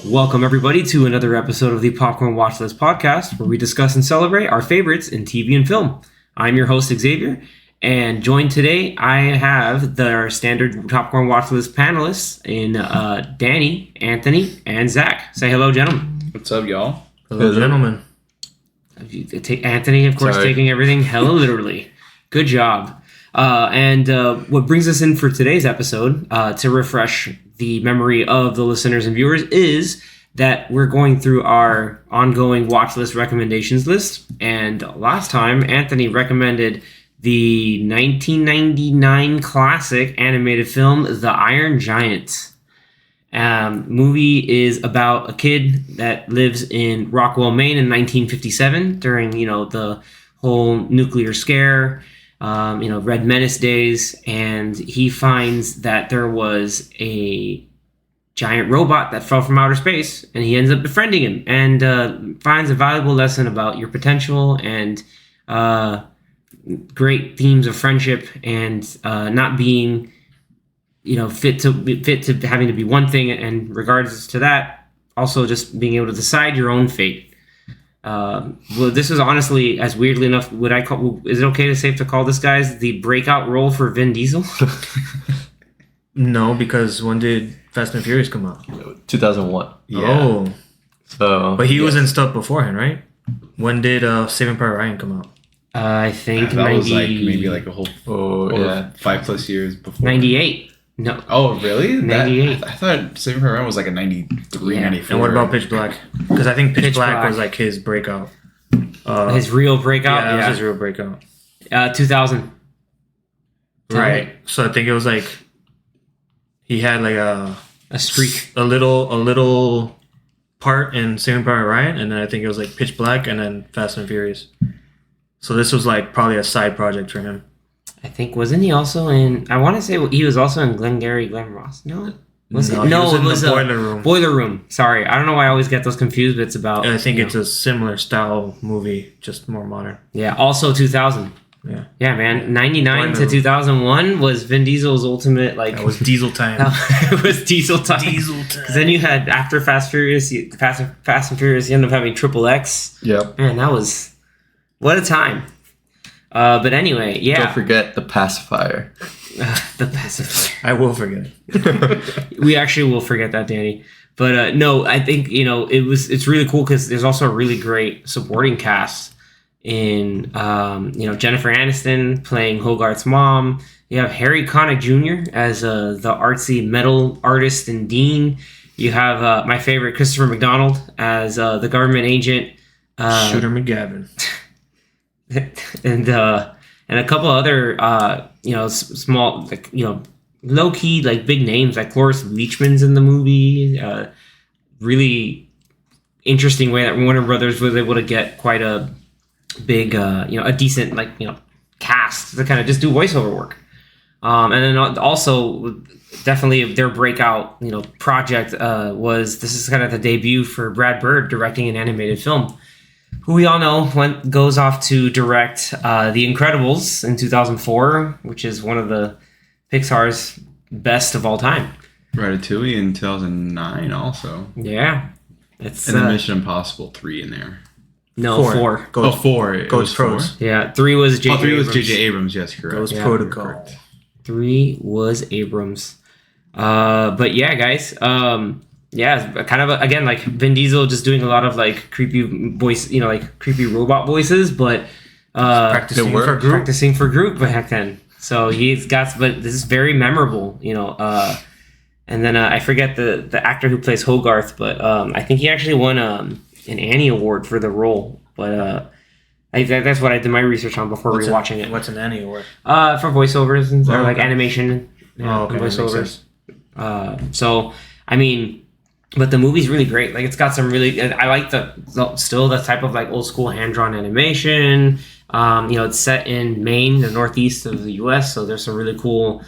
Welcome, everybody, to another episode of the Popcorn Watchlist podcast, where we discuss and celebrate our favorites in TV and film. I'm your host, Xavier, and joined today, I have our standard Popcorn Watchlist panelists in Danny, Anthony, and Zach. Say hello, gentlemen. What's up, y'all? Hello, gentlemen. Anthony, of course, taking everything hella literally. Good job. And what brings us in for today's episode, to refresh the memory of the listeners and viewers, is that we're going through our ongoing watch list recommendations list. And last time, Anthony recommended the 1999 classic animated film, The Iron Giant. Movie is about a kid that lives in Rockwell, Maine in 1957 during, the whole nuclear scare. Red Menace days, and he finds that there was a giant robot that fell from outer space, and he ends up befriending him and finds a valuable lesson about your potential and great themes of friendship and not being, fit to having to be one thing, and regards to that, also just being able to decide your own fate. Well, this is honestly, as weirdly enough, is it okay to safe to call this guy's the breakout role for Vin Diesel? No, because when did Fast and Furious come out? 2001. Yeah. Oh. So, but he was in stuff beforehand, right? When did Saving Private Ryan come out? I think that was maybe like a whole 5+ years before. 98. No. Oh, really? 98. I thought Saving Private Ryan was like a 93, 94. And what about Pitch Black? Because I think Pitch Black was like his breakout. His real breakout? Yeah, that was his real breakout. 2000. Right. So I think it was like he had like a streak. A little part in Saving Private Ryan, and then I think it was like Pitch Black and then Fast and Furious. So this was like probably a side project for him. I think, wasn't he also in, I want to say he was also in Glengarry Glen Ross. No? Was it? No, it was Boiler Room. Boiler Room. Sorry. I don't know why I always get those confused, but it's about... I think it's a similar style movie, just more modern. Yeah, also 2000. Yeah. Yeah, man. 99 to 2001 was Vin Diesel's ultimate, like... That was Diesel time. It was Diesel time. Diesel time. Because then you had, after Fast and Furious, you end up having Triple X. Yep. Man, that was... What a time. But anyway, yeah. Don't forget the pacifier. The pacifier. I will forget it. We actually will forget that, Danny. But no, I think, it's really cool because there's also a really great supporting cast in, Jennifer Aniston playing Hogarth's mom. You have Harry Connick Jr. as the artsy metal artist and dean. You have my favorite, Christopher McDonald, as the government agent. Shooter McGavin. and a couple other small, like, low key, like, big names, like Cloris Leachman's in the movie. Really interesting way that Warner Brothers was able to get quite a big a decent, like, cast to kind of just do voiceover work. And then also definitely their breakout project was, this is kind of the debut for Brad Bird directing an animated film, who we all know goes off to direct The Incredibles in 2004, which is one of the Pixar's best of all time. Ratatouille in 2009 also. Yeah. It's and then Mission Impossible 3 in there. No, 4. Ghost 4. It was 4? Yeah, 3 was J.J. 3 was Abrams. J.J. Abrams, yes, correct. Ghost Protocol. Correct. 3 was Abrams. But yeah, guys, yeah, kind of again, like Vin Diesel just doing a lot of like creepy voice, like creepy robot voices, but practicing for Groot back then. So he's got, but this is very memorable, And then I forget the actor who plays Hogarth, but I think he actually won an Annie Award for the role. But that's what I did my research on before rewatching it. What's an Annie Award? For voiceovers and or like animation. Voiceovers. So I mean. But the movie's really great. Like, it's got some really... I like the type of, like, old-school hand-drawn animation. It's set in Maine, the northeast of the U.S., so there's some really cool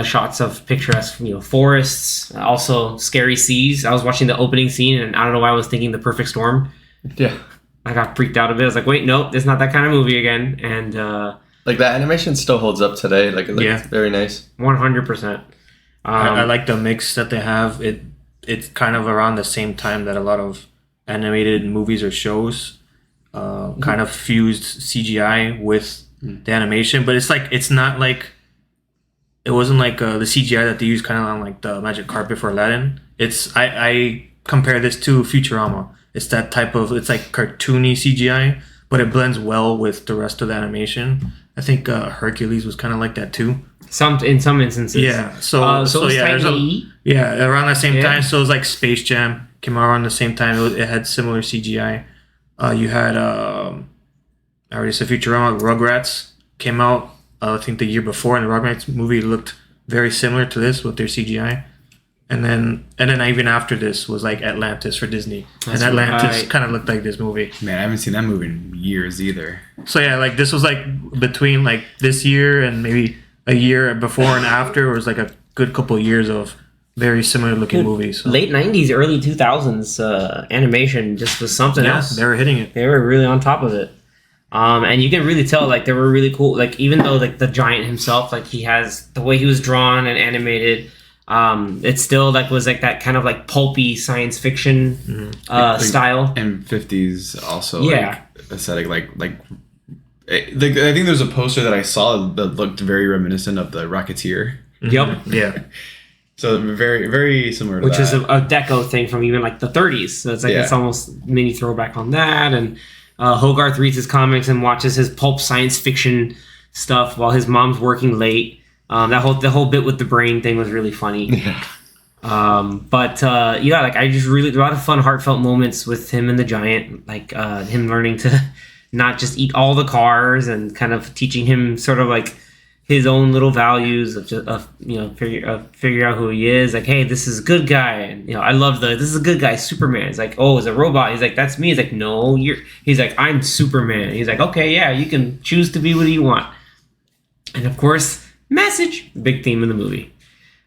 shots of picturesque, forests. Also, scary seas. I was watching the opening scene, and I don't know why I was thinking The Perfect Storm. Yeah. I got freaked out a bit. I was like, wait, nope, it's not that kind of movie again. And... like, the animation still holds up today. Like, it's very nice. 100%. I like the mix that they have. it's kind of around the same time that a lot of animated movies or shows kind of fused CGI with the animation, but it's not like it wasn't like the CGI that they used kind of on like the magic carpet for Aladdin. I compare this to Futurama. It's that type of, it's like cartoony CGI, but it blends well with the rest of the animation. I think Hercules was kind of like that too. In some instances. Yeah. So yeah, around that same time. So it was like Space Jam came out around the same time. It had similar CGI. You had I already said Futurama. Rugrats came out I think the year before, and the Rugrats movie looked very similar to this with their CGI. And then even after this was like Atlantis for Disney. And Atlantis kind of looked like this movie. Man, I haven't seen that movie in years either. So yeah, like this was like between like this year and maybe a year before and after. It was like a good couple of years of very similar looking movies. So. Late 90s, early 2000s animation just was something else. They were hitting it. They were really on top of it. And you can really tell, like, they were really cool. Like, even though, like, the giant himself, like, he has the way he was drawn and animated, it still, like, was, like, that kind of, like, pulpy science fiction style. And 50s also, like, aesthetic, I think there's a poster that I saw that looked very reminiscent of the Rocketeer. Yep. Yeah. So very, very similar to Which that. is a deco thing from even, like, the 30s. So it's, like, it's almost mini throwback on that. And Hogarth reads his comics and watches his pulp science fiction stuff while his mom's working late. The whole bit with the brain thing was really funny. Yeah. Like I just really a lot of fun, heartfelt moments with him and the giant, like him learning to not just eat all the cars and kind of teaching him sort of like his own little values of figure out who he is. Like, hey, this is a good guy, and I love this is a good guy, Superman. It's like, oh, it's a robot. He's like, that's me. He's like, no, he's like, I'm Superman. He's like, okay, yeah, you can choose to be what you want. And of course, message, big theme in the movie.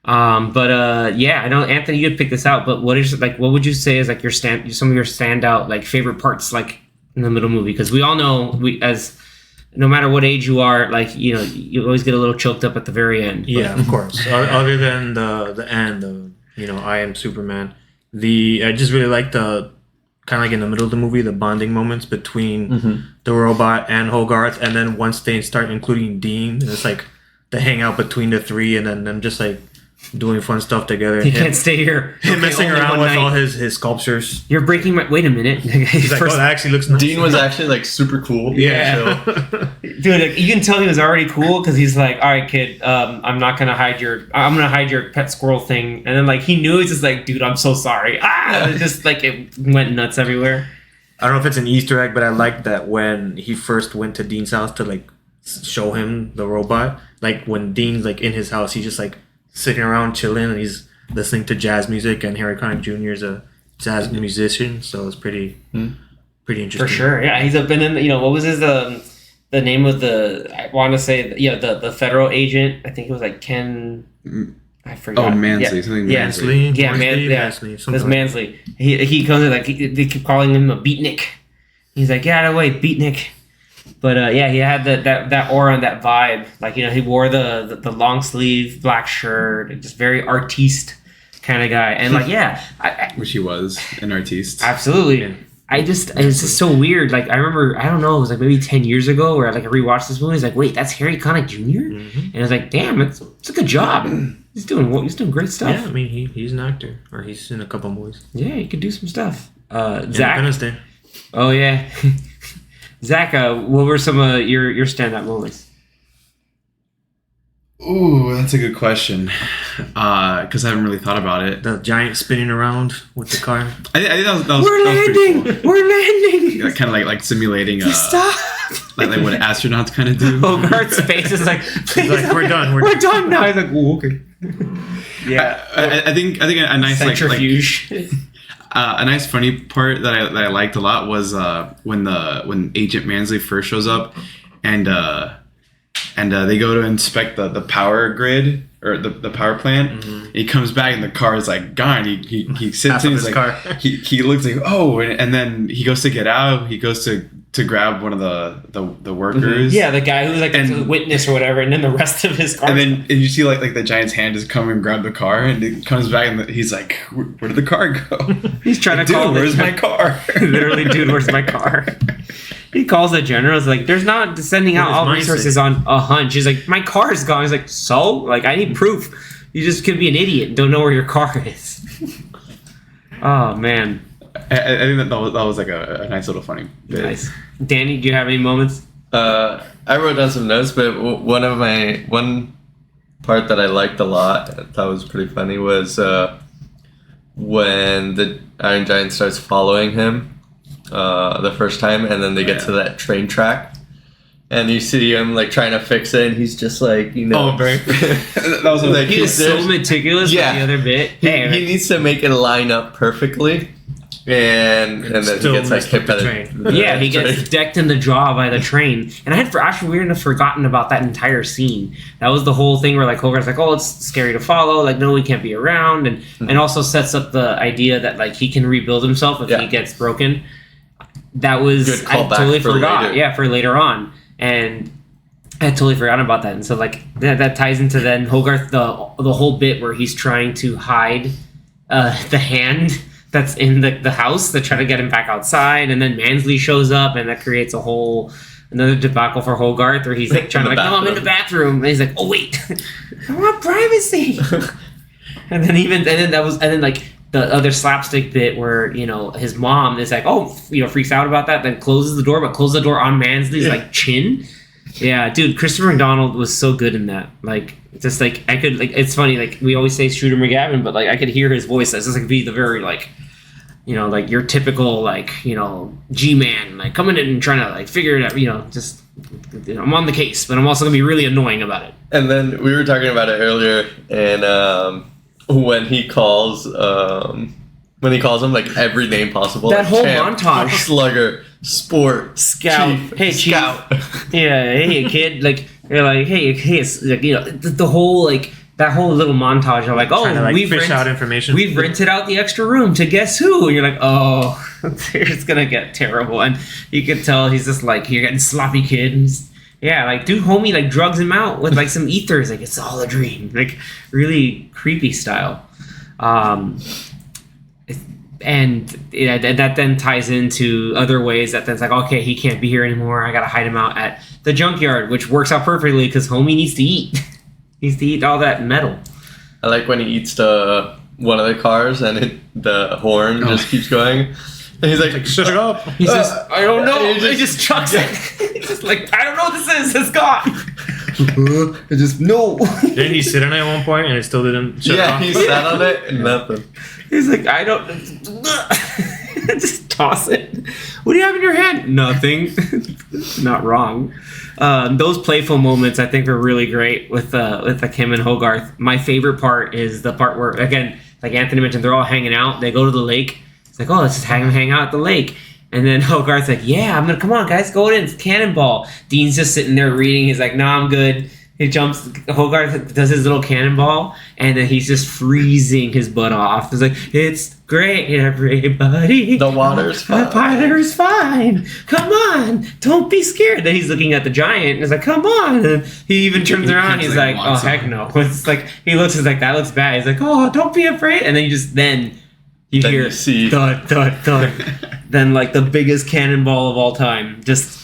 I know Anthony, you had picked this out, but what would you say is like some of your standout like favorite parts like in the middle movie? Because we all know no matter what age you are, like, you always get a little choked up at the very end. Yeah, of course. Other than the end of, I am Superman. I just really like the kind of like in the middle of the movie, the bonding moments between the robot and Hogarth. And then once they start including Dean, and it's like the hangout between the three and then them just like doing fun stuff together. He can't stay here. Him messing around with all his sculptures. You're breaking my... Wait a minute. He's like, that actually looks nice. Dean was actually like super cool. Yeah. Dude, like, you can tell he was already cool because he's like, all right, kid, I'm going to hide your pet squirrel thing. And then like he knew, he's just like, dude, I'm so sorry. It just like it went nuts everywhere. I don't know if it's an Easter egg, but I like that when he first went to Dean's house to like show him the robot. Like when Dean's like in his house, he's just like sitting around chilling and he's listening to jazz music, and Harry Connick Jr. is a jazz musician, so it's pretty interesting. For sure, yeah. He's been in what was his the name of I want to say the federal agent. I think it was like Ken. I forgot. Oh, Mansley. Yeah. Something Mansley. Mansley. Mansley. That's Mansley. He comes in like they keep calling him a beatnik. He's like, get out of the way, beatnik. But he had that aura and that vibe. Like, he wore the long sleeve black shirt, just very artiste kind of guy. And like, which he was an artiste. Absolutely. Yeah. It's just so weird. Like, I remember, I don't know, it was like maybe 10 years ago where I rewatched this movie. It's like, wait, that's Harry Connick Jr.? Mm-hmm. And I was like, damn, it's a good job. He's doing great stuff. Yeah, I mean, he's an actor, or he's in a couple movies. Yeah, he could do some stuff. Zach. Independence Day. Oh yeah. Zach, what were some of your standout moments? Ooh, that's a good question. Because I haven't really thought about it. The giant spinning around with the car. I think that was We're landing. Pretty cool. We're landing. Yeah, kind of like simulating. Stop. Like what astronauts kind of do. Hogarth's face is like, he's like, we're done. We're done now. He's like, oh, okay. Yeah. I think a nice centrifuge. A nice funny part that I liked a lot was when Agent Mansley first shows up, and they go to inspect the power grid or the power plant. Mm-hmm. He comes back and the car is like gone. He sits in his like car. He looks like, oh, and then he goes to get out. He goes to to grab one of the workers. Yeah, the guy who's like And- the witness or whatever, and then the rest of his car. And you see like the giant's hand just come and grab the car, and it comes back, and he's like, "Where did the car go?" he's trying to Dude, call. where's my car? Literally, dude, where's my car? He calls the general. He's like, "There's not sending out What is all my resources say? on a hunch." He's like, "My car is gone." He's like, "So? Like, I need proof. You just could be an idiot and don't know where your car is." Oh man, I think that was like a nice little funny bit. nice. Danny, do you have any moments? I wrote down some notes, but one part that I liked a lot, I thought was pretty funny, was when the Iron Giant starts following him the first time, and then they get to that train track, and you see him like trying to fix it, and he's just like, you know, Oh, very. That was Like, He is so there's- meticulous Yeah. with the other bit. he, Hey, he needs to make it line up perfectly, and then he Still gets like missed hit by the the train. yeah, he train. gets decked in the jaw by the train, and I had actually weird enough forgotten about that entire scene. That was the whole thing where like Hogarth's like, "Oh, it's scary to follow. Like, no, he can't be around," and also sets up the idea that like he can rebuild himself if Yeah. he gets broken. That was Good I callback totally for forgot. later. Yeah, for later on, and I had totally forgotten about that. And so like that ties into then Hogarth the whole bit where he's trying to hide the hand that's in the house to try to get him back outside, and then Mansley shows up, and that creates another debacle for Hogarth, where he's like trying to In like, the no, I'm in the bathroom, and he's like, oh wait, I want privacy. and then like the other slapstick bit where you know his mom is like, oh, you know, freaks out about that, then closes the door, but closes the door on Mansley's like chin. Yeah, dude, Christopher McDonald was so good in that. Like, just like I could like, it's funny. Like we always say Shooter McGavin, but like I could hear his voice. It's just like be the very like, you know, like your typical like you know G-man like coming in and trying to like figure it out. You know, just you know, I'm on the case, but I'm also gonna be really annoying about it. And then we were talking about it earlier, and when he calls him like every name possible, That like whole champ, montage. slugger, sport, Scout. chief, Hey, Chief. scout. Yeah, hey kid, like you're like, hey, it's like you know the whole like that whole little montage of like, oh, Trying to like we've fish out information. We've rented out the extra room to guess who, and you're like, oh, it's gonna get terrible, and you can tell he's just like you're getting sloppy kid. And yeah, like dude, homie, like drugs him out with like some ethers, like it's all a dream, like really creepy style. And that then ties into other ways that then's like, okay, he can't be here anymore. I gotta hide him out at the junkyard, which works out perfectly because homie needs to eat. He needs to eat all that metal. I like when he eats one of the cars, and the horn just keeps going. And he's like, Shut it up. He's just, I don't know. He He just chucks it. He's just like, I don't know what this is. It's gone. I just no. Didn't he sit on it at one point and it still didn't shut yeah, off? he sat on it and nothing. He's like, I don't. Just toss it. What do you have in your hand? Nothing. Not wrong. Those playful moments I think are really great with the Kim and Hogarth. My favorite part is the part where, again, like Anthony mentioned, they're all hanging out. They go to the lake. It's like, oh, let's just hang out at the lake. And then Hogarth's like, yeah, I'm gonna come on, guys, go in. It's cannonball. Dean's just sitting there reading. He's like, nah, I'm good. He jumps. Hogarth does his little cannonball, and then he's just freezing his butt off. He's like, "It's great, everybody. The water's fine. The water's fine. Come on, don't be scared." Then he's looking at the giant, and he's like, "Come on!" And he even turns around. He's like, "Oh heck no!" It's like he looks. He's like, "That looks bad." He's like, "Oh, don't be afraid." And then you Then hear you see- thud, thud, thud. Then like the biggest cannonball of all time, just.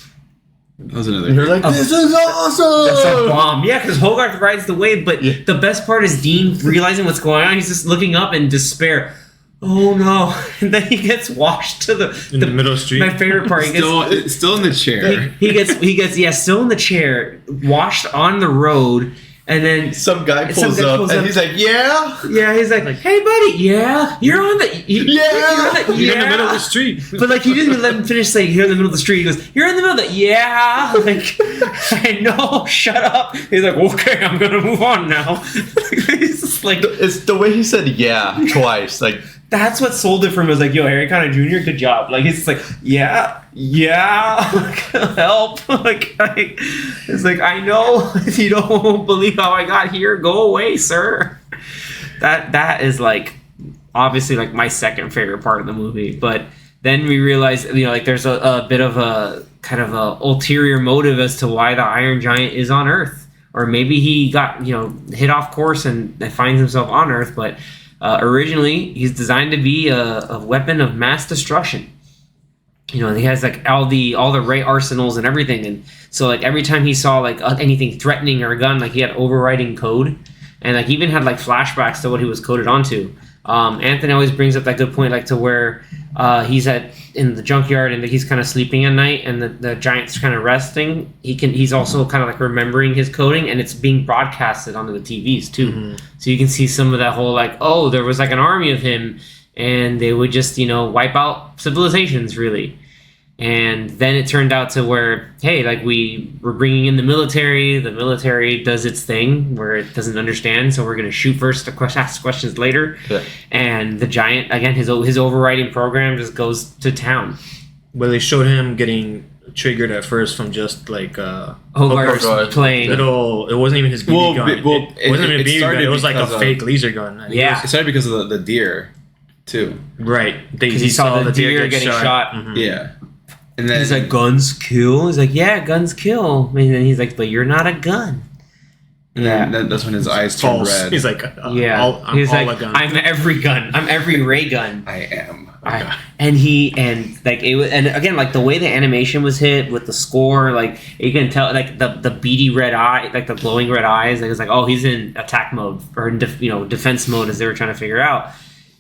That was another. And you're like, this is awesome! That's a bomb. Yeah, because Hogarth rides the wave, but Yeah. the best part is Dean realizing what's going on. He's just looking up in despair. Oh no! And then he gets washed to In the middle of the street. My favorite part. He gets Still in the chair. he gets yeah, still in the chair, washed on the road, and then Some guy Some pulls guy up, pulls and up. he's like, yeah? yeah, he's like, "Hey buddy, yeah, you're on the Yeah. You're in the middle of the street. But like he didn't even let him finish saying you're in the middle of the street. He goes, "You're in the middle of the yeah." Like I know, shut up. He's like, "Okay, I'm gonna move on now." He's just like It's the way he said yeah twice. Like, that's what sold it for him. Was like, "Yo, Harry Connick Jr., good job." Like he's just like, "Yeah, help." Like it's like I know you don't believe how I got here. Go away, sir. That is like obviously like my second favorite part of the movie, but then we realize, you know, like there's a bit of a kind of a ulterior motive as to why the Iron Giant is on Earth, or maybe he got hit off course and finds himself on Earth. But originally, he's designed to be a weapon of mass destruction. He has like all the right arsenals and everything, and so like every time he saw like anything threatening or a gun, like he had overriding code, and like even had like flashbacks to what he was coded onto. Anthony always brings up that good point, like to where he's in the junkyard and he's kind of sleeping at night, and the giant's kind of resting. He's also kind of like remembering his coding, and it's being broadcasted onto the TVs too. Mm-hmm. So you can see some of that whole like, oh, there was like an army of him, and they would just wipe out civilizations really. And then it turned out to where, hey, like we're bringing in the military does its thing where it doesn't understand, so we're going to shoot first to ask questions later. Yeah. And the giant, again, his overriding program just goes to town. Well, they showed him getting triggered at first from just like Hogarth playing. It wasn't even his BB gun. It wasn't even a BB gun. It was like a fake laser gun. Yeah. It started because of the deer, too. Right. Because he saw the deer getting shot. Mm-hmm. Yeah. And then he's like, guns kill? He's like, yeah, guns kill. And then he's like, but you're not a gun. And then that's when his eyes turn red. He's like, I'm he's like, all a gun. I'm every gun. I'm every ray gun. I am. And it was, and again, like the way the animation was hit with the score, like you can tell, like the beady red eye, like the glowing red eyes. Like it's like, oh, he's in attack mode or in defense mode, as they were trying to figure out.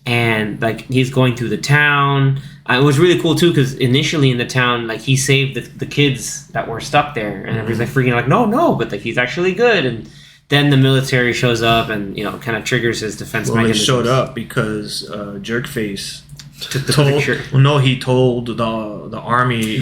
And like he's going through the town. It was really cool too, because initially in the town, like he saved the kids that were stuck there, and everybody's like freaking like, no, but like he's actually good. And then the military shows up and kind of triggers his defense mechanism. They showed up because Jerkface took the picture. Well, no, he told the army. He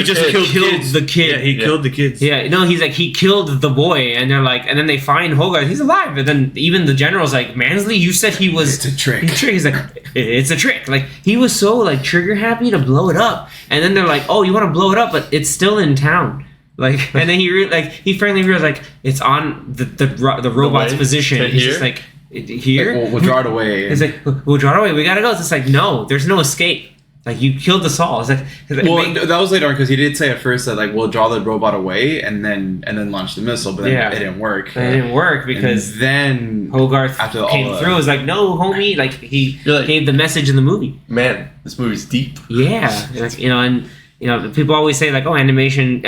just killed the kid. Yeah, he killed the kids. Yeah, no, he's like, he killed the boy, and they're like, and then they find Hogarth, he's alive. And then even the general's like, Mansley, you said he was. It's a trick. He's like, it's a trick. Like he was so like trigger happy to blow it up, and then they're like, oh, you want to blow it up, but it's still in town. Like, and then he finally realized like it's on the robot's position. And he's just like. Here? Like, we'll draw it away. It's like, we'll draw it away. We gotta go. It's just like, no, there's no escape. Like, you killed us all. It's like that was later on, because he did say at first that like we'll draw the robot away and then launch the missile, but then it didn't work. It didn't work because and then Hogarth came through. It was like, no, homie. Like he gave the message in the movie. Man, this movie's deep. Yeah, like, and. People always say like, oh, animation.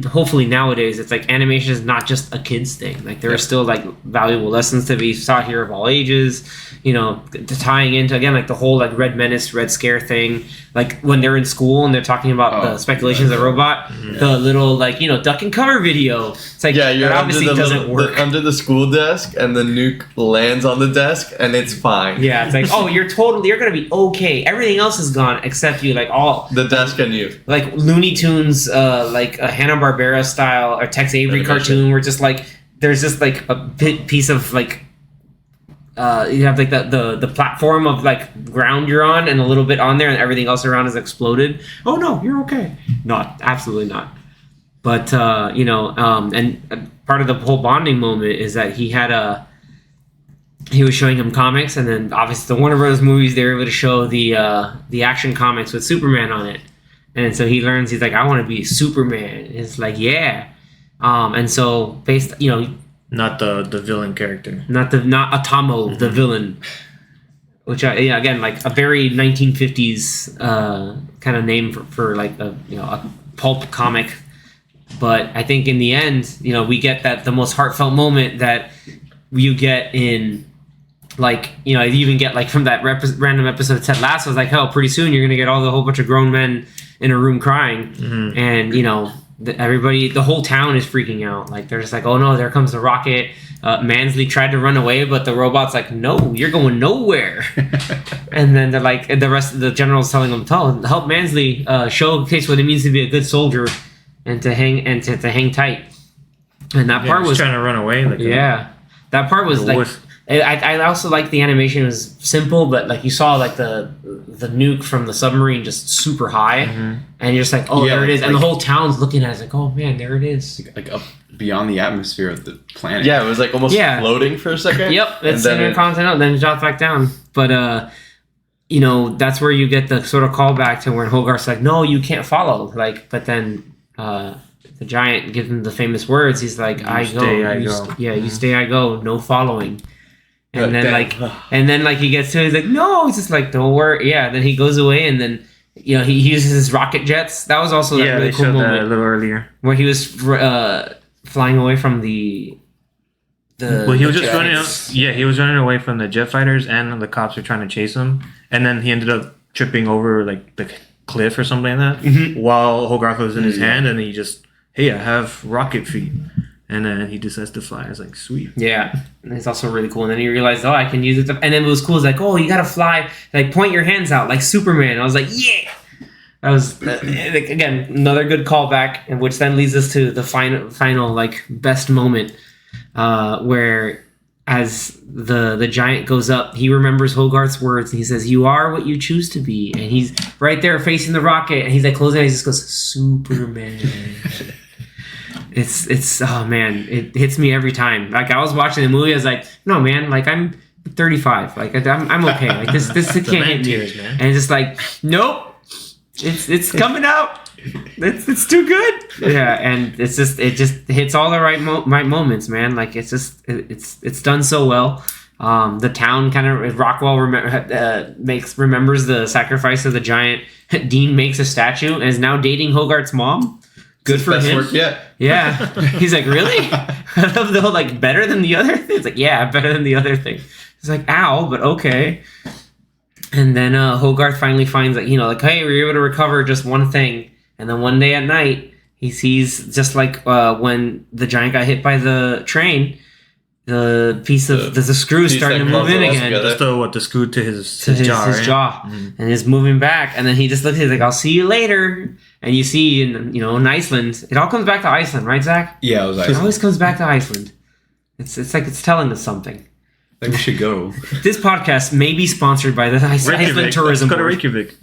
Hopefully nowadays, it's like animation is not just a kids thing. Like there are still like valuable lessons to be sought here of all ages. Tying into again like the whole like Red Menace, Red Scare thing. Like when they're in school and they're talking about the speculations of the robot, the little like duck and cover video. It's like that obviously doesn't work. Under the school desk, and the nuke lands on the desk, and it's fine. Yeah, it's like, oh, you're gonna be okay. Everything else is gone except you. Like all the desk and you. Like Looney Tunes, like a Hanna-Barbera style or Tex Avery cartoon, where just like there's just like a piece of like you have like the platform of like ground you're on and a little bit on there, and everything else around is exploded. Oh no, you're okay. Not absolutely not. But and part of the whole bonding moment is that he was showing him comics, and then obviously the Warner Brothers movies, they were able to show the action comics with Superman on it. And so he learns, he's like, I want to be Superman. And it's like, yeah. And so based, not the villain character, not Atomo, the villain, which again, like a very 1950s kind of name for like a pulp comic. But I think in the end, we get the most heartfelt moment that you get in. Like, you even get like from that random episode of Ted Lasso, it's like, hell, pretty soon you're gonna get all the whole bunch of grown men in a room crying, and everybody, the whole town is freaking out. Like they're just like, oh no, there comes the rocket. Mansley tried to run away, but the robot's like, no, you're going nowhere. And then they're like, and the rest of the general's telling them, help Mansley showcase what it means to be a good soldier and to hang tight. And that part was trying to run away. Like that part was like. I also like the animation was simple, but like you saw like the nuke from the submarine just super high, and you're just like, oh, there it is, and the whole town's looking at it, like, oh man, there it is, like up beyond the atmosphere of the planet. Yeah, it was like almost floating for a second. Yep, it's intercontinental, then it dropped back down. But that's where you get the sort of callback to when Hogarth's like, no, you can't follow. Like, but then the giant gives him the famous words. He's like, I go. You stay, I go. No following. And then he gets to it, he's like, no. He's just like, don't worry. Yeah. Then he goes away, and then he uses his rocket jets. That was also that really cool moment a little earlier where he was flying away from the. Well, he was just running. He was running away from the jet fighters, and the cops were trying to chase him. And then he ended up tripping over like the cliff or something like that, while Hogarth was in his hand, and he just, hey, I have rocket feet, and then he decides to fly. I was like, sweet. Yeah, and it's also really cool. And then he realized, I can use it. And then it was cool. It's like, oh, you gotta fly, like point your hands out like Superman. I was like, yeah. That was again another good callback, and which then leads us to the final like best moment. Where as the giant goes up, he remembers Hogarth's words and he says, you are what you choose to be. And he's right there facing the rocket, and he's like closing it, he just goes, Superman. It's oh man, it hits me every time. Like, I was watching the movie, I was like, no man, like I'm 35, like I'm okay, like this can't hit me, man. And it's just like, nope, it's coming out. It's too good. Yeah, and it just hits all the right moments, man. Like, it's done so well. The town kind of, Rockwell remembers the sacrifice of the giant. Dean makes a statue and is now dating Hogarth's mom. Good for him. Work yet. Yeah. He's like, really? I love the whole, like, better than the other thing. It's like, yeah, better than the other thing. He's like, ow, but okay. And then Hogarth finally finds that, like, hey, we were able to recover just one thing. And then one day at night, he sees, just like when the giant got hit by the train, the piece of the screw starting to move in again. Just the screw to his jaw, his jaw, and he's moving back. And then he just looks, he's like, "I'll see you later." And you see in Iceland, it all comes back to Iceland, right, Zach? Yeah, it was Iceland. It always comes back to Iceland. It's like it's telling us something. I think we should go. This podcast may be sponsored by the Iceland Tourism Board. Go to Reykjavik.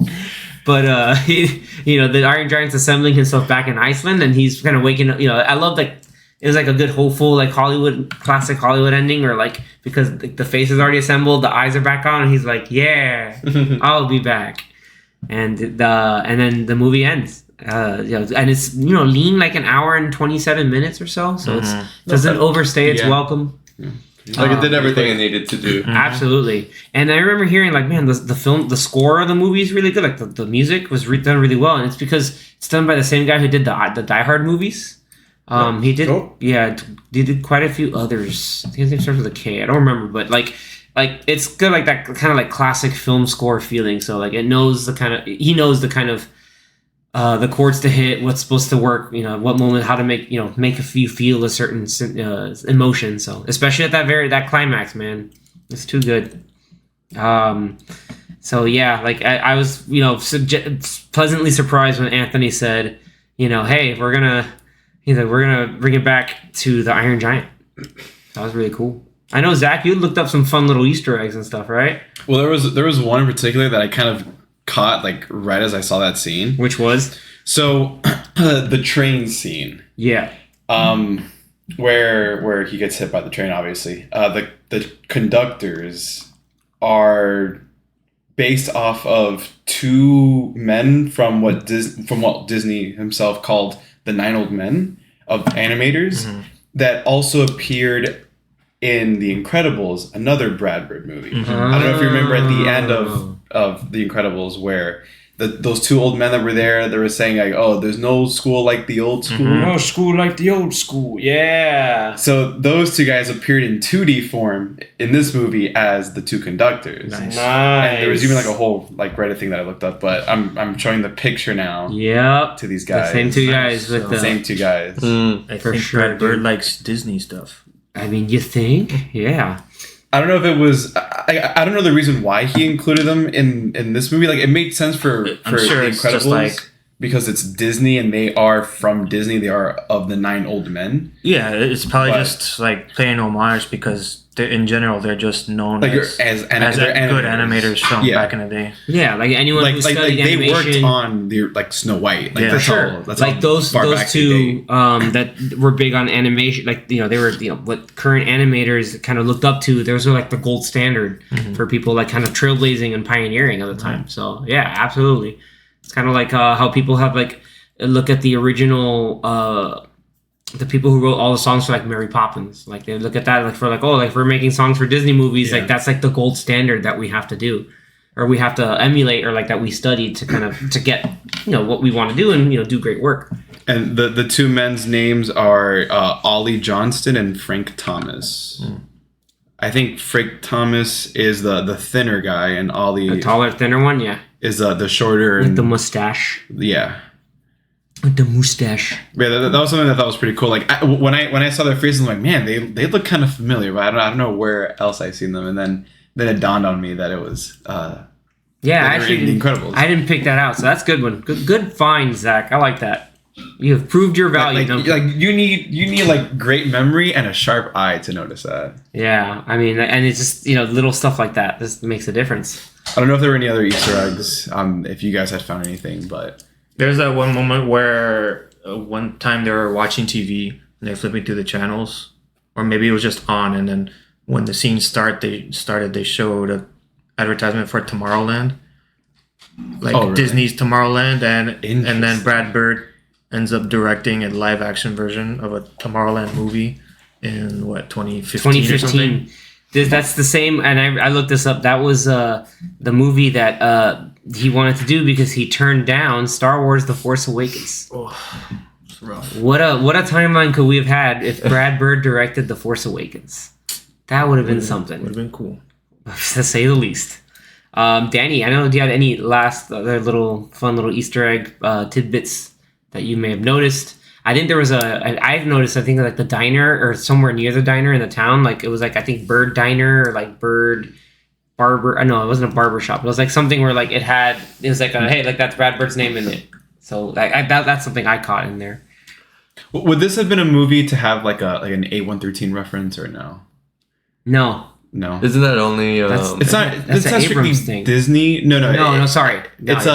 But the Iron Giant's assembling himself back in Iceland, and he's kind of waking up. I love, like, it was like a good hopeful, like, classic Hollywood ending, or like, because the face is already assembled, the eyes are back on, and he's like, yeah, I'll be back. And then the movie ends. And it's lean like an hour and 27 minutes or so it doesn't overstay its welcome. Yeah. Like, it did everything it needed to do. Absolutely. And I remember hearing, like, man, the score of the movie is really good. Like, the music was done really well, and it's because it's done by the same guy who did the Die Hard movies. He did quite a few others. I think his name starts with a K. I don't remember, but like it's good, like that kind of like classic film score feeling. So, like, he knows the kind of the chords to hit, what's supposed to work, what moment, how to make you feel a certain emotion. So, especially at that climax, man, it's too good. So yeah, like I was, pleasantly surprised when Anthony said, hey, we're gonna bring it back to the Iron Giant. That was really cool. I know, Zach, you looked up some fun little Easter eggs and stuff, right? Well, there was one in particular that I kind of caught, like, right as I saw that scene. Which was? So, the train scene. Yeah. Where he gets hit by the train, obviously. The conductors are based off of two men from Walt Disney himself called the Nine Old Men of animators that also appeared in The Incredibles, another Brad Bird movie. I don't know if you remember at the end of The Incredibles where those two old men that were there, they were saying, like, oh, there's no school like the old school. No school like the old school. Yeah. So those two guys appeared in 2D form in this movie as the two conductors. Nice. And there was even like a whole like Reddit thing that I looked up, but I'm showing the picture now. Yep. To these guys. The same two guys with the same two guys. I think Brad Bird likes Disney stuff. I mean, you think? Yeah. I don't know if it was. I don't know the reason why he included them in this movie. Like, it made sense for I'm sure The it's Incredibles. just like because it's Disney and they are from Disney. They are of the 9 old men. Yeah, it's probably But- just like playing homage because in general they're just known Like as good animators from Yeah. back in the day. Yeah, like anyone who Like studied they animation. worked on the like Snow White. Like Yeah. that's Sure. all. That's like how those far back they two that were big on animation, like they were what current animators kind of looked up to. Those were like the gold standard for people like kind of trailblazing and pioneering at the time. So yeah, absolutely. It's kind of like how people have like look at the original the people who wrote all the songs for like Mary Poppins. Like they look at that like for like like we're making songs for Disney movies. Yeah. Like that's like the gold standard that we have to do. Or we have to emulate, or like that we studied to kind of to get what we want to do and do great work. And the 2 men's names are Ollie Johnston and Frank Thomas. I think Frank Thomas is the thinner guy, and Ollie The taller, thinner one, yeah, is the shorter with and the mustache. yeah. With the mustache. Yeah, that was something that I thought was pretty cool. Like when I saw their faces, I'm like, man, they look kind of familiar, but I don't know where else I've seen them. And then it dawned on me that it was Yeah, they were actually, in The Incredibles. I didn't pick that out, so that's a good one. Good find, Zach. I like that. You have proved your value. like you need like great memory and a sharp eye to notice that. Yeah, I mean, and it's just little stuff like that. This makes a difference. I don't know if there were any other Easter eggs. If you guys had found anything, but There's that one moment where one time they were watching TV and they're flipping through the channels, or maybe it was just on, and then when the scene they showed a advertisement for Tomorrowland, like Oh, really? Disney's Tomorrowland, and then Interesting. Brad Bird ends up directing a live action version of a Tomorrowland movie in 2015 or something. 2015. That's the same, and I looked this up. That was the movie that he wanted to do because he turned down Star Wars: The Force Awakens. Oh, it's rough. What a timeline could we have had if Brad Bird directed The Force Awakens? That would have been something, Would have been cool. to say the least. Danny, I don't know. Do you have any last other fun little Easter egg tidbits that you may have noticed? I think there was I've noticed, I think like the diner or somewhere near the diner in the town, like it was like, I think Bird Diner or like Bird Barber. No, it wasn't a barber shop. It was like something where like it was like hey, like that's Brad Bird's name in it. So like that's something I caught in there. would this have been a movie to have like an A113 reference or no? No, Isn't that only? It's not. That's It's an not strictly Abrams thing. Disney. No, sorry. No, it's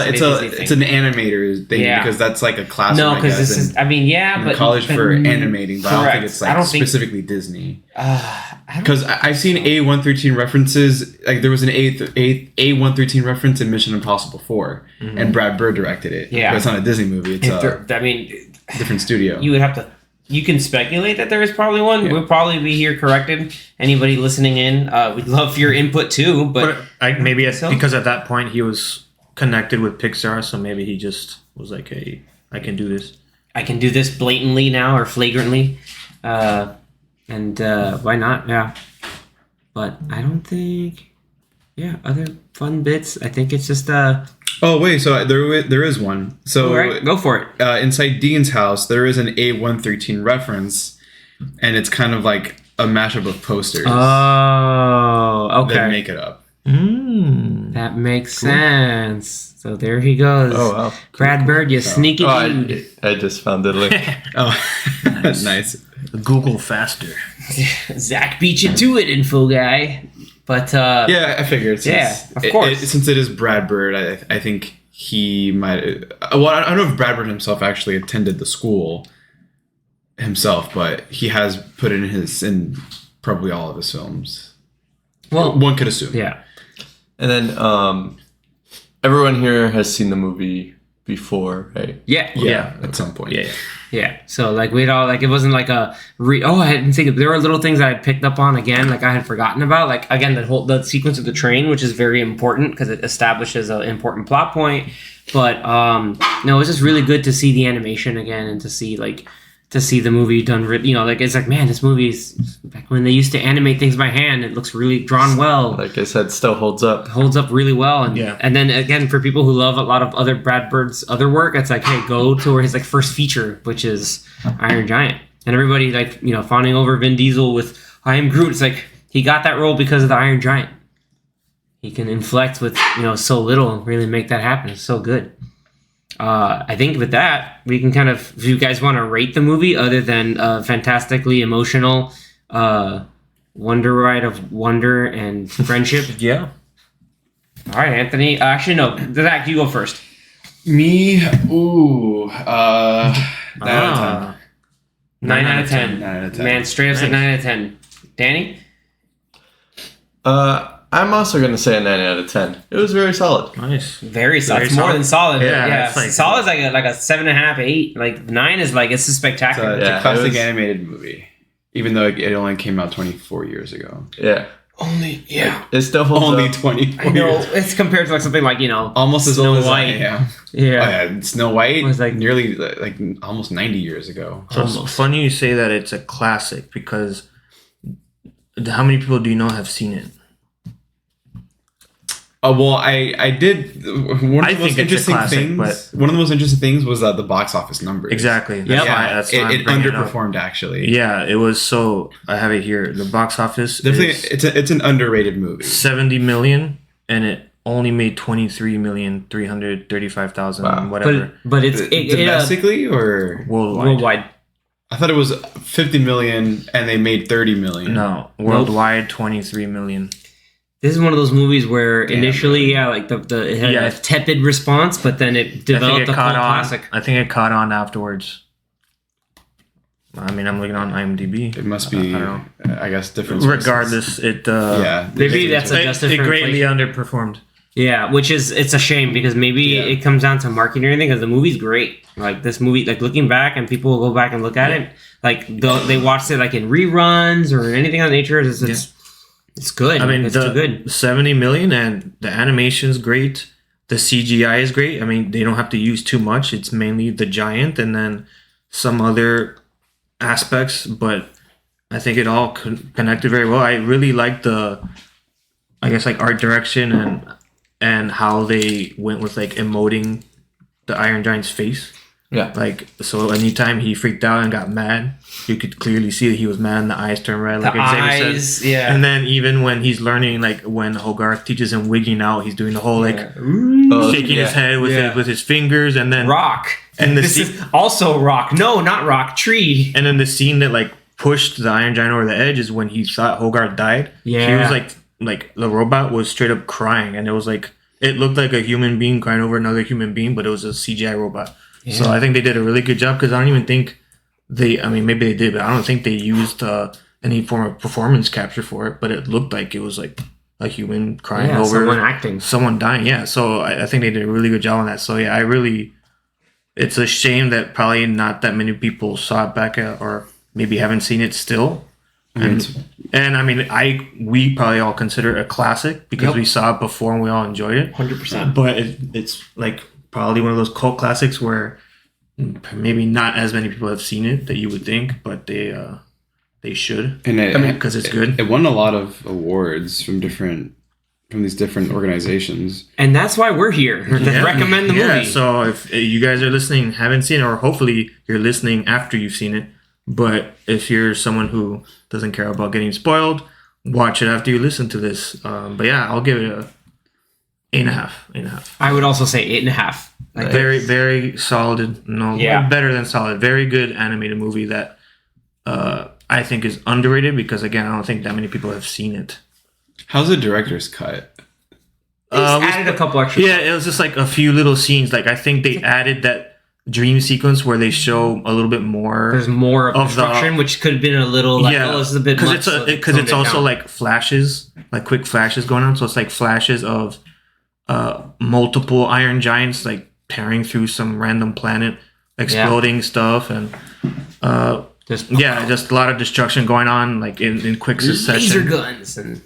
an animator thing Yeah. because that's like a class. No, because this is. I mean, yeah, in but college for animating, but I don't think correct. it's I like don't think- specifically Disney. I don't Because I've seen A113 references. Like there was an A113 reference in Mission Impossible 4, and Brad Bird directed it. Yeah. but it's not a Disney movie. It's If a there- I mean, different studio. you would have to. You can speculate that there is probably one. Yeah. We'll probably be here corrected. Anybody listening in, we'd love your input too. But Maybe So? because at that point he was connected with Pixar, so maybe he just was like, "Hey, I can do this." I can do this blatantly now or flagrantly, and why not? Yeah, but I don't think. Yeah, other fun bits. I think it's just Oh wait, so there is one. So all right, go for it. inside Dean's house, there is an A113 reference, and it's kind of like a mashup of posters Oh, okay. that make it up. That makes sense. So there he goes. Oh wow! Brad Bird, you sneaky Oh, dude. I just found the link. Oh, nice. Google faster. Zach beat you to it, info guy. But Yeah, I figured. Yeah, of course. Since it is Brad Bird, I think he might. Well, I don't know if Brad Bird himself actually attended the school himself, but he has put in probably all of his films. well, One could assume. yeah. And then everyone here has seen the movie before, right? Yeah. Yeah, at some point. Yeah. Yeah, so like we'd all like it wasn't like I hadn't think of, there were little things that I picked up on again, like I had forgotten about, like again the sequence of the train, which is very important because it establishes an important plot point. But no, it was just really good to see the animation again and to see the movie done. Like it's like, man, this movie's back when they used to animate things by hand. It looks really drawn well. Like I said, still holds up. Holds up really well, and Yeah. and then again for people who love a lot of other Brad Bird's other work, it's like, hey, go to his like first feature, which is Iron Giant, and everybody like fawning over Vin Diesel with I Am Groot. It's like he got that role because of the Iron Giant. He can inflect with so little and really make that happen. It's so good. I think with that, we can kind of, if you guys want to rate the movie, other than fantastically emotional wonder ride of wonder and friendship. Yeah. All right, Anthony. Actually, no. Zach, you go first. Me, 9 out of 10. 9 out of 10. 9 out of 10. Man, straight up said 9 out of 10. Danny? I'm also gonna say a 9 out of 10. It was very solid. Nice. Very solid. Very It's more solid. than solid. Yeah, it's like- solid is like a 7.5, 8. Like 9 is like it's a It's spectacular. a Yeah, classic it was- animated movie, even though it only came out 24 years ago. Yeah, Only it still holds Only up. 24 I know years. it's compared to like something like Almost as Snow old as White. I am. Yeah. Oh, yeah, Snow White Was like- nearly like almost 90 years ago. So it's funny you say that it's a classic because how many people do you know have seen it? Well, I did. One I of the most think it's a interesting classic, things. One of the most interesting things was the box office numbers. Exactly. Yep. That's why I'm it bringing it up. underperformed actually. Yeah, it was so. I have it here. The box office Definitely, is it's an underrated movie. 70 million, and it only made 23,335,000, Wow. whatever, But it's Domestically or worldwide. worldwide. I thought it was 50 million and they made 30 million. No, worldwide 23 million. This is one of those movies where initially, really? yeah, like it had Yeah. a tepid response, but then it developed a cult classic. I think it caught on afterwards. I mean, I'm looking on IMDb. It must I be, don't know. I guess, different. Regardless, it Yeah. Maybe that's adjusted it for greatly inflation. underperformed. Yeah, which is it's a shame because maybe Yeah. it comes down to marketing or anything because the movie's great. Like this movie, like looking back and people will go back and look at it, like they watched it like in reruns or anything of that nature. It's good. I mean, it's too good. 70 million and the animation's great. The CGI is great. I mean, they don't have to use too much. It's mainly the giant and then some other aspects, but I think it all connected very well. I really like like art direction and how they went with like emoting the Iron Giant's face. Yeah. Like, so anytime he freaked out and got mad, you could clearly see that he was mad and the eyes turned red. Like The Xavier eyes, said. yeah. And then even when he's learning, like when Hogarth teaches him wigging out, he's doing the whole like shaking his head with his fingers, and then Rock. And this is also Rock. No, not Rock. Tree. and then the scene that like pushed the Iron Giant over the edge is when he thought Hogarth died. Yeah. He was like the robot was straight up crying, and it was like it looked like a human being crying over another human being, but it was a CGI robot. Yeah. So I think they did a really good job because I don't even think I mean, maybe they did, but I don't think they used any form of performance capture for it. But it looked like it was like a human crying over someone acting. someone dying. Yeah, so I think they did a really good job on that. So yeah, it's a shame that probably not that many people saw it back or maybe haven't seen it still. And I mean, we probably all consider it a classic because Yep. we saw it before and we all enjoyed it. 100%. But it's like probably one of those cult classics where maybe not as many people have seen it that you would think, but they should. And because it's good. It won a lot of awards from these different organizations. And that's why we're here to recommend the movie. So if you guys are listening, haven't seen it, or hopefully you're listening after you've seen it, but if you're someone who doesn't care about getting spoiled, watch it after you listen to this. But yeah, I'll give it a 8.5. 8.5. I would also say 8.5. Like Very, very solid. No, Yeah. better than solid. Very good animated movie that I think is underrated because again, I don't think that many people have seen it. How's the director's cut? added a couple extra. Yeah, it was just like a few little scenes. Like I think they added that dream sequence where they show a little bit more. There's more of Of destruction, which could have been a little like, oh, this is a bit much. because it's also like flashes, like quick flashes going on. So it's like flashes of multiple Iron Giants like tearing through some random planet, exploding stuff, and just a lot of destruction going on like in quick succession. laser guns and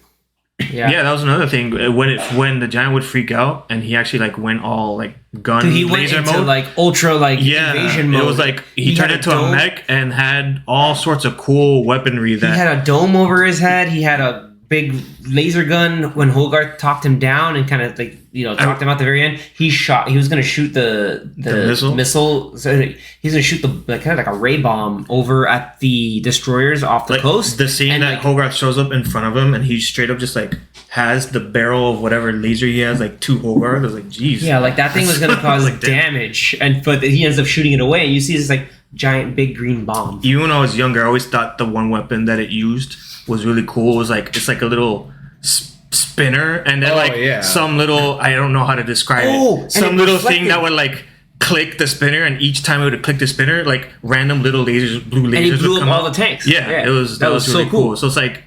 Yeah, that was another thing. When the giant would freak out and he actually like went all like gun he went laser into mode. like ultra like invasion mode. It was like he turned had into a dome. mech and had all sorts of cool weaponry He that had a dome over his head. He had a big laser gun when Hogarth talked him down and kind of like talked him out at the very end. He was going to shoot the missile. So he's going to shoot the kind of like a ray bomb over at the destroyers off the coast. The scene that Hogarth shows up in front of him and he straight up just like has the barrel of whatever laser he has like to Hogarth. I was like, geez. Yeah, like that thing was going to cause like damage, but he ends up shooting it away. And you see this like giant big green bomb. Even when I was younger, I always thought the one weapon that it used was really cool. It was like it's like a little spinner, and then some little, I don't know how to describe it. Some little thing that would like click the spinner, and each time it would click the spinner, like random little lasers, blue lasers, and he blew would come up all out. the tanks. Yeah, that was really so cool. So it's like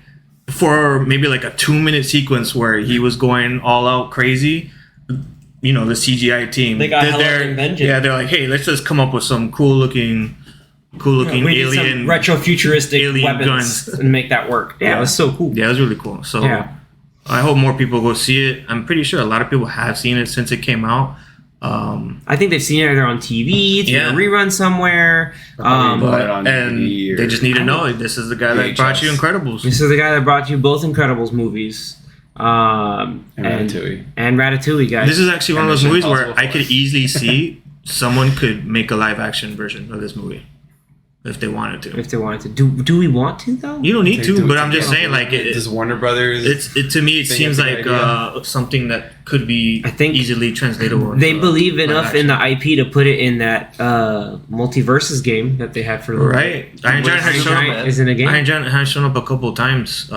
for maybe like a 2-minute sequence where he was going all out crazy. The CGI team they got their invention. Yeah, they're like, hey, let's just come up with some cool looking we alien some retro futuristic alien weapons guns and make that work. Yeah, it was so cool. Yeah, it was really cool. So I hope more people go see it. I'm pretty sure a lot of people have seen it since it came out. I think they've seen it either on TV, it's a rerun somewhere. They just need to know this is the guy that brought you Incredibles. This is the guy that brought you both Incredibles movies. And Ratatouille, guys. This is actually one of those movies where I could easily see someone could make a live action version of this movie. If they wanted to. Do we want to though? You don't need to, but I'm just saying, like, does Warner Brothers? To me, it seems like something that could be, I think, easily translatable. They believe enough in the IP to put it in that multiverses game that they had for right. Iron Giant has shown up. Is in a game. Iron Giant has shown up a couple of times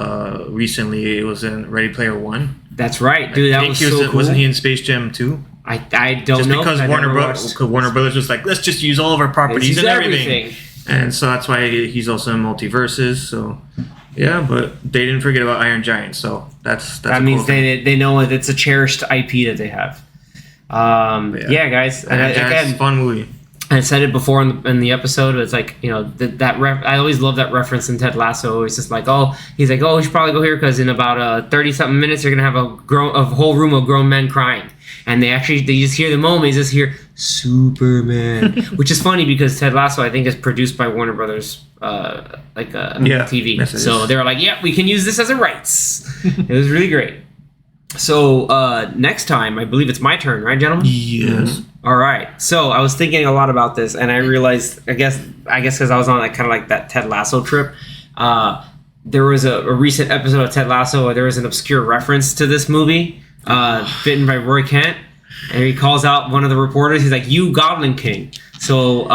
recently. It was in Ready Player One. That's right, dude. That was so cool. Wasn't he in Space Jam 2? I don't know. Just because Warner Brothers was like, let's just use all of our properties and everything. And so that's why he's also in multiverses. So, yeah, but they didn't forget about Iron Giant. So that means they know it's a cherished IP that they have. Guys. And again, it's a fun movie. I said it before in the episode. It's like I always love that reference in Ted Lasso. It's just like, he's like, we should probably go here because in about 30-something minutes you're gonna have a whole room of grown men crying. And they just hear the moment, just hear Superman, which is funny because Ted Lasso, I think, is produced by Warner Brothers, TV. Yes, so they were like, we can use this as a rights. It was really great. So next time, I believe it's my turn, right, gentlemen? Yes. All right. So I was thinking a lot about this, and I realized, I guess, because I was on kind of like that Ted Lasso trip. There was a recent episode of Ted Lasso where there was an obscure reference to this movie. Bitten by Roy Kent, and he calls out one of the reporters. He's like, "You Goblin King." So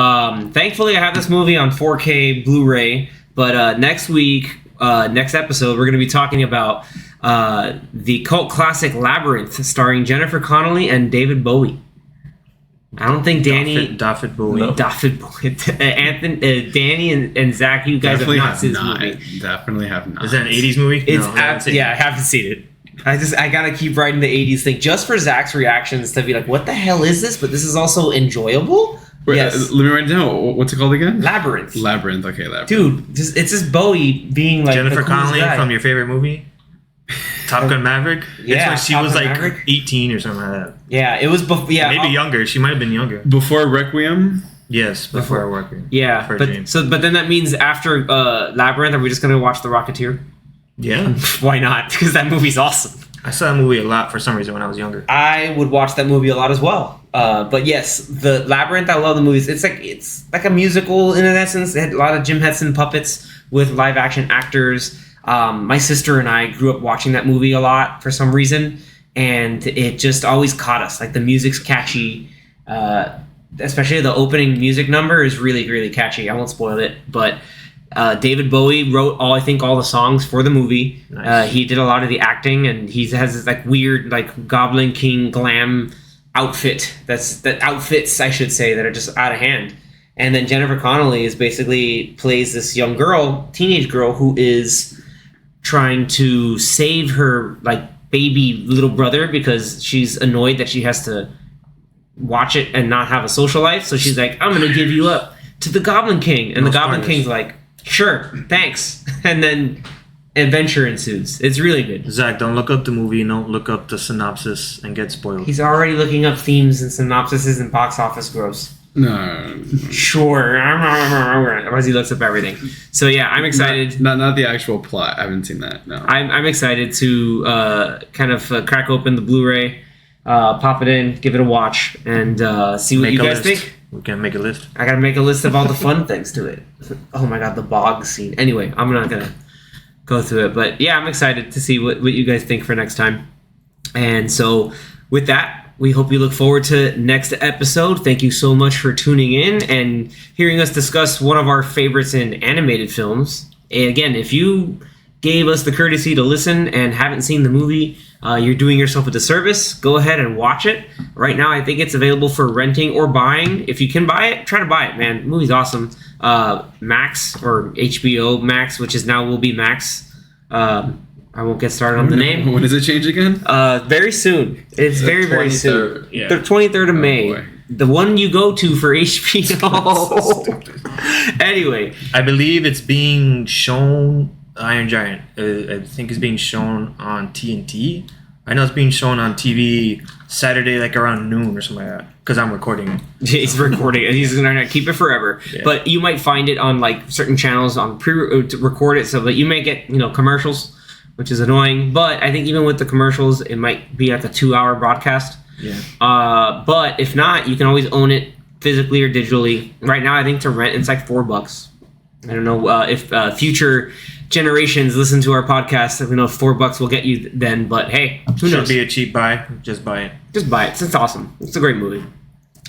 thankfully I have this movie on 4K Blu-ray, but next episode we're going to be talking about the cult classic Labyrinth, starring Jennifer Connelly and David Bowie. I don't think Danny David Bowie. Anthony, Danny and Zach, you guys have not seen this movie. Definitely have not. Is that an 80s movie? I haven't seen it. I gotta keep writing the 80s thing just for Zach's reactions to be like, what the hell is this? But this is also enjoyable. Wait, yes. Let me write it down. What's it called again? Labyrinth. Okay, Labyrinth. Dude, it's just Bowie being like Jennifer Connelly from your favorite movie? Top Gun Maverick? Yeah, she was like Maverick? 18 or something like that. Yeah, it was before. Yeah, maybe younger. She might have been younger. Before Requiem? Yes, before Requiem. Yeah, but then that means after Labyrinth, are we just gonna watch The Rocketeer? Yeah. Why not? Because that movie's awesome. I saw that movie a lot for some reason when I was younger. I would watch that movie a lot as well. But yes, the Labyrinth, I love the movies. It's like a musical in essence. It had a lot of Jim Henson puppets with live action actors. My sister and I grew up watching that movie a lot for some reason, and it just always caught us. Like the music's catchy. Especially the opening music number is really, really catchy. I won't spoil it, but David Bowie wrote all the songs for the movie. Nice. He did a lot of the acting, and he has this like weird like Goblin King glam outfits, I should say, that are just out of hand. And then Jennifer Connelly plays this young girl, teenage girl, who is trying to save her like baby little brother because she's annoyed that she has to watch it and not have a social life. So she's like, I'm gonna give you up to the Goblin King. And the Goblin King's like, sure, thanks. And then adventure ensues. It's really good. Zach, don't look up the movie. Don't look up the synopsis and get spoiled. He's already looking up themes and synopsises and box office gross. No. Sure. As he looks up everything. So yeah, I'm excited. Not the actual plot. I haven't seen that. No. I'm excited to kind of crack open the Blu-ray, pop it in, give it a watch, and see what you guys think. We can make a list. I gotta make a list of all the fun things to it. Oh my god, the bog scene. Anyway, I'm not gonna go through it, but yeah, I'm excited to see what you guys think for next time. And so with that, we hope you look forward to next episode. Thank you so much for tuning in and hearing us discuss one of our favorites in animated films. And again, if you gave us the courtesy to listen and haven't seen the movie, you're doing yourself a disservice. Go ahead and watch it. Right now, I think it's available for renting or buying. If you can buy it, try to buy it, man. The movie's awesome. Max, or HBO Max, which is now will be Max. I won't get started on the name. When does it change again? Very soon. It's very, very soon. 23rd. Yeah. The 23rd of May. boy. The one you go to for HBO. So stupid. Anyway, I believe it's being shown. Iron Giant. I think it's being shown on TNT. I know it's being shown on TV Saturday, like around noon or something like that. Because I'm recording. he's recording it. He's going to keep it forever. Yeah. But you might find it on like certain channels on to record it so that you may get commercials, which is annoying. But I think even with the commercials, it might be like a 2-hour broadcast. Yeah. But if not, you can always own it physically or digitally. Right now, I think to rent it's like $4. I don't know if future generations listen to our podcast. We know $4 will get you then. But hey, who knows? Should be a cheap buy. Just buy it. Just buy it. It's awesome. It's a great movie.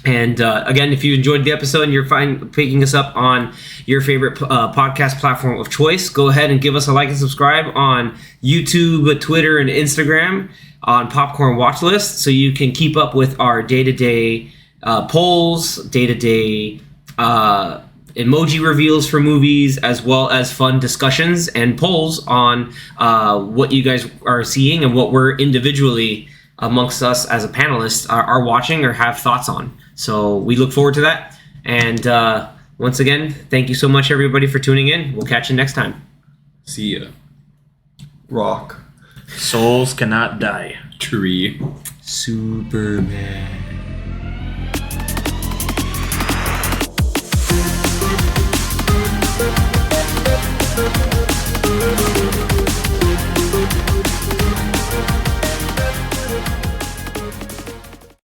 And again, if you enjoyed the episode and you're picking us up on your favorite podcast platform of choice, go ahead and give us a like and subscribe on YouTube, Twitter, and Instagram on Popcorn Watchlist so you can keep up with our day-to-day polls, day-to-day emoji reveals for movies, as well as fun discussions and polls on what you guys are seeing and what we're individually amongst us as a panelist are watching or have thoughts on. So we look forward to that. And once again, thank you so much, everybody, for tuning in. We'll catch you next time. See ya. Rock. Souls cannot die. Tree. Superman.